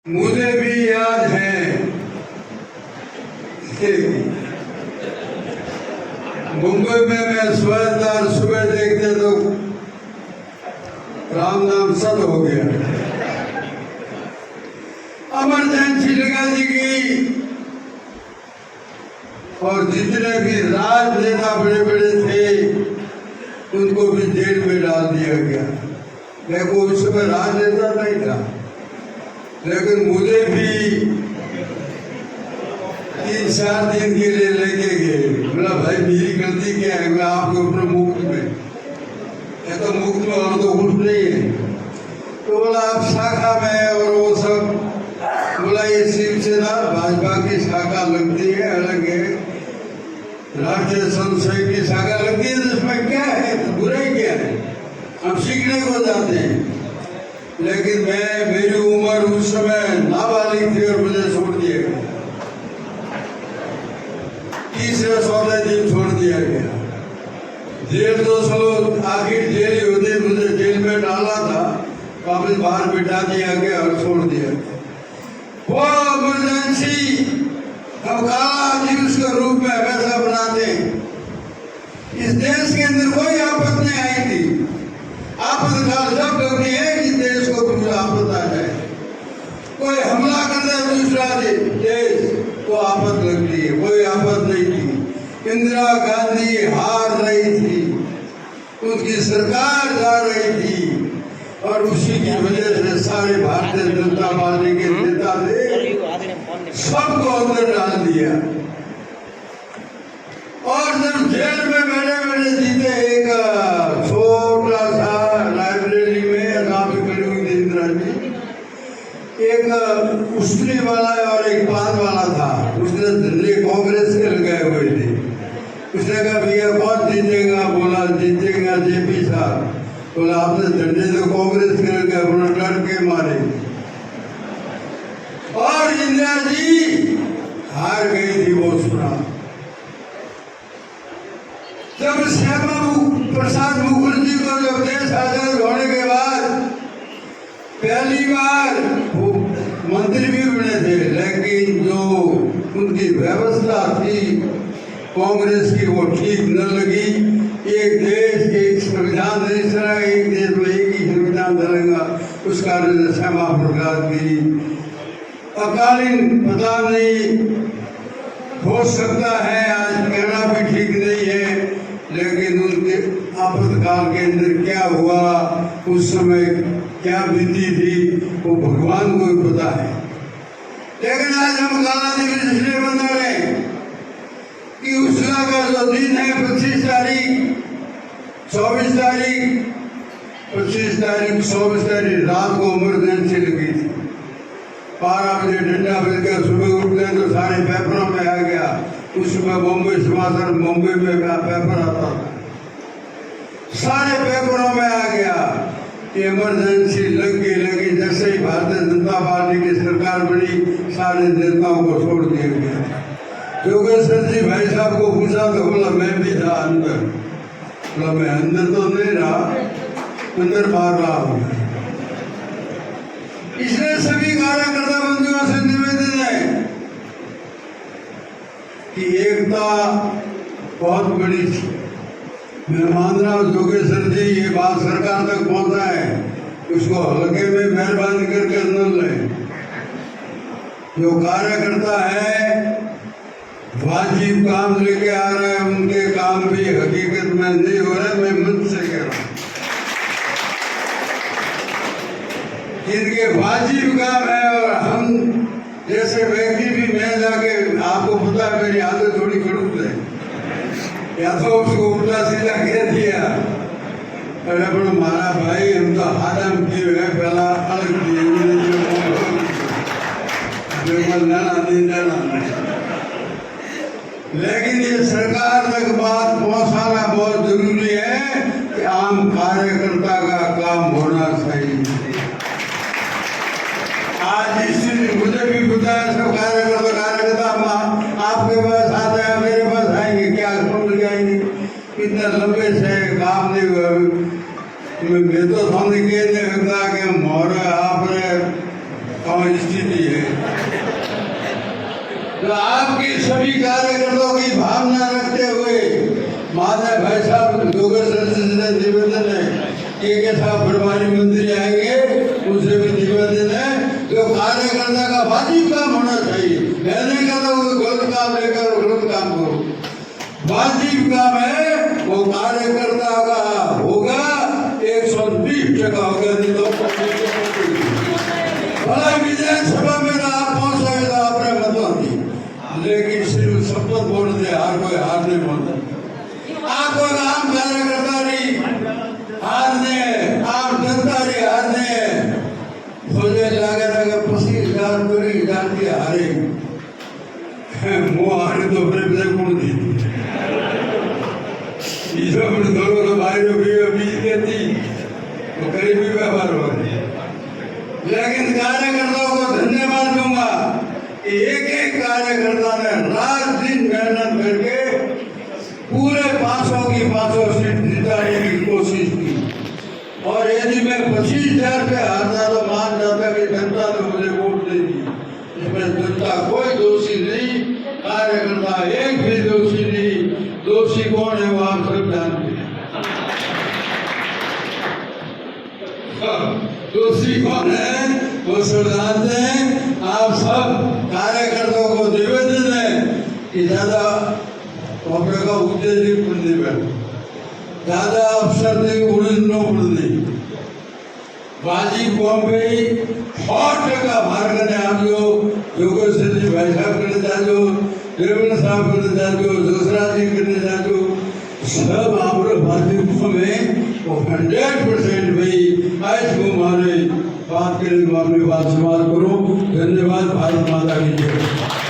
मुझे भी याद है मुंबई में मैं सुबह देखते तो राम नाम सद हो गया। इमरजेंसी लगा दी गई और जितने भी राजनेता बड़े बड़े थे उनको भी जेल में डाल दिया गया। देखो उस समय राजनेता नहीं था, लेकिन मुझे भी 3-4 दिन के लिए लेके गए। बोला भाई मेरी गलती क्या है, मैं आपके ऊपर मुफ्त में, ये तो मुफ्त में और तो कुछ नहीं है। तो बोला आप शाखा में और वो सब, बोला ये शिवसेना भाजपा की शाखा लगती है, अलग है, राष्ट्रीय संशय की शाखा लगती है, तो इसमें क्या है, तो बुराई क्या है, हम सीखने को जाते हैं। लेकिन मेरी उम्र उस समय नाबालिग थी और मुझे छोड़ दिया गया, 30 या 14 दिन छोड़ दिया गया। जेल तो चलो आखिर जेल ही होती, मुझे जेल में डाला था, वापस बाहर बिठा दिया गया और छोड़ दिया गया। वो इमरजेंसी हम काला दिवस के रूप में हमेशा बनाते हैं। इस देश के अंदर कोई आफत नहीं आई थी। आपातकाल जब लगती है कि देश को कुछ आफत आ जाए, कोई हमला कर दे दूसरा देश तो आफत लगती है, कोई आफत नहीं थी। इंदिरा गांधी हार रही थी, उनकी सरकार जा रही थी और उसी की वजह से सारे भारतीय जनता पार्टी के नेता ने सबको अंदर डाल दिया। और जब जेल में बैठे बैठे जीते, एक छोटा सा लाइब्रेरी में जहाँ पे खड़ी हुई थी इंदिरा जी, एक उस्त्री वाला और एक पान वाला था, उसने झंडे कांग्रेस के लगाए हुए थे। उसने कहा भैया कौन जीतेगा, बोला जीतेगा जेपी साहब। बोला आपने झंडे तो कांग्रेस के लगाए, बोला डर के मारे। और इंदिरा जी हार गई थी, वो सुना। जब श्यामा प्रसाद मुखर्जी को जब देश आजाद होने के बाद पहली बार वो मंत्री भी बने थे, लेकिन जो उनकी व्यवस्था थी कांग्रेस की वो ठीक न लगी। एक देश एक संविधान नहीं चला, एक देश में एक ही संविधान चलेगा, उस कारण से श्यामा प्रसाद की अकालीन पता नहीं हो सकता है, आज कहना भी ठीक नहीं है, लेकिन उनके आपातकाल के अंदर क्या हुआ, उस समय क्या बीती थी, वो भगवान को ही पता है। लेकिन आज हम काला दिवस इसलिए मना रहे हैं कि उसका का जो दिन है 25 तारीख 24 तारीख 25 तारीख 24 तारीख रात को इमरजेंसी लगी थी। 12 बजे डंडा बज गया, सुबह उठ गए तो सारे पेपरों में आ गया। उस समय मुंबई समाचार मुंबई में पेपर आता था, सारे पेपरों में आ गया कि इमरजेंसी लग गई। लेकिन जैसे ही भारतीय जनता पार्टी की सरकार बनी, सारे नेताओं को छोड़ दिया गया। योगेश्वर जी भाई साहब को पूछा तो बोला मैं भी था अंदर। बोला मैं अंदर तो नहीं रहा, अंदर मार रहा हूँ। इसलिए सभी कार्यकर्ता बंधुओं से निवेदन है कि एकता बहुत बड़ी थी। मैं मान रहा हूँ योगेश्वर जी ये बात सरकार तक पहुंचा है, उसको हल्के में मेहरबानी करके न लें। जो कार्यकर्ता है वाजिब काम लेके आ रहे हैं, उनके काम भी हकीकत में नहीं हो रहे, मैं मन से कह रहा हूँ। जिनके वाजिब काम है और हम जैसे व्यक्ति भी, मैं जाके आपको पता है मेरी आदत थोड़ी खड़ूस है, या तो उसको उल्टा सीधा कह दिया, अरे बड़ो मारा भाई हम तो आदम की है पहला अलग दिए लेकिन ये सरकार तक बात पहुंचाना बहुत जरूरी है कि आम कार्यकर्ता का काम होना चाहिए। आज इसी मुझे भी पता है सब कार्यकर्ता आपके पास आते हैं, मेरे पास आएंगे, क्या समझ जाएंगे कितने लंबे से काम नहीं हुआ। मैं तो समझ के नहीं सकता कि मोहर आप स्थिति नहीं है। तो आपकी सभी कार्यकर्ताओं की भावना रखते हुए माता भाई साहब जोगर सर से निवेदन है कि के साथ प्रभारी मंत्री आएंगे, उनसे भी निवेदन है जो कार्यकर्ता का वाजिब काम होना चाहिए। मैं नहीं कहता हूँ गलत काम लेकर गलत काम करो, वाजिब काम है वो कार्यकर्ता का होगा, 120% होगा। नहीं तो भला विधानसभा में आप पहुंच गए तो आपने मतों दी, लेकिन सिर्फ शपथ बोल दे, हार कोई हार नहीं बोलता। आप कोई आम कार्यकर्ता नहीं हारने, आम जनता नहीं हारने। मुझे लगा था कि 25,000 पूरी जाती हारे, मुँह हारे तो फिर कौन दी दोनों तो भाई बीच देती तो करीबी व्यवहार हो रही। लेकिन कार्यकर्ताओं को धन्यवाद दूंगा कि एक एक कार्यकर्ता ने रात दिन मेहनत करके पूरे 500 की 500 सीट जिताने की कोशिश की। और यदि मैं 25,000 पे हारता तो मान जाता कि जनता ने मुझे वोट दे दी। इसमें जनता कोई दोषी नहीं, कार्यकर्ता एक भी दोषी नहीं। दोषी कौन है वो आप सब जानते हैं। दोषी कौन है वो सब जानते हैं। आप सब कार्यकर्ताओं को निवेदन है कि ज्यादा का उद्देश्य पुण्य में ज्यादा अवसर नहीं उड़न उड़ने बाजी बॉम्बे 100% भार करने आजो योगेश जी भाई साहब करने जाजो, देवेंद्र साहब करने जाजो, दूसरा जी करने जाजो, सब हमारे बाजी में वो 100% भाई आज को हमारे बात के लिए अपनी बात समाप्त करो। धन्यवाद। भारत माता की जय।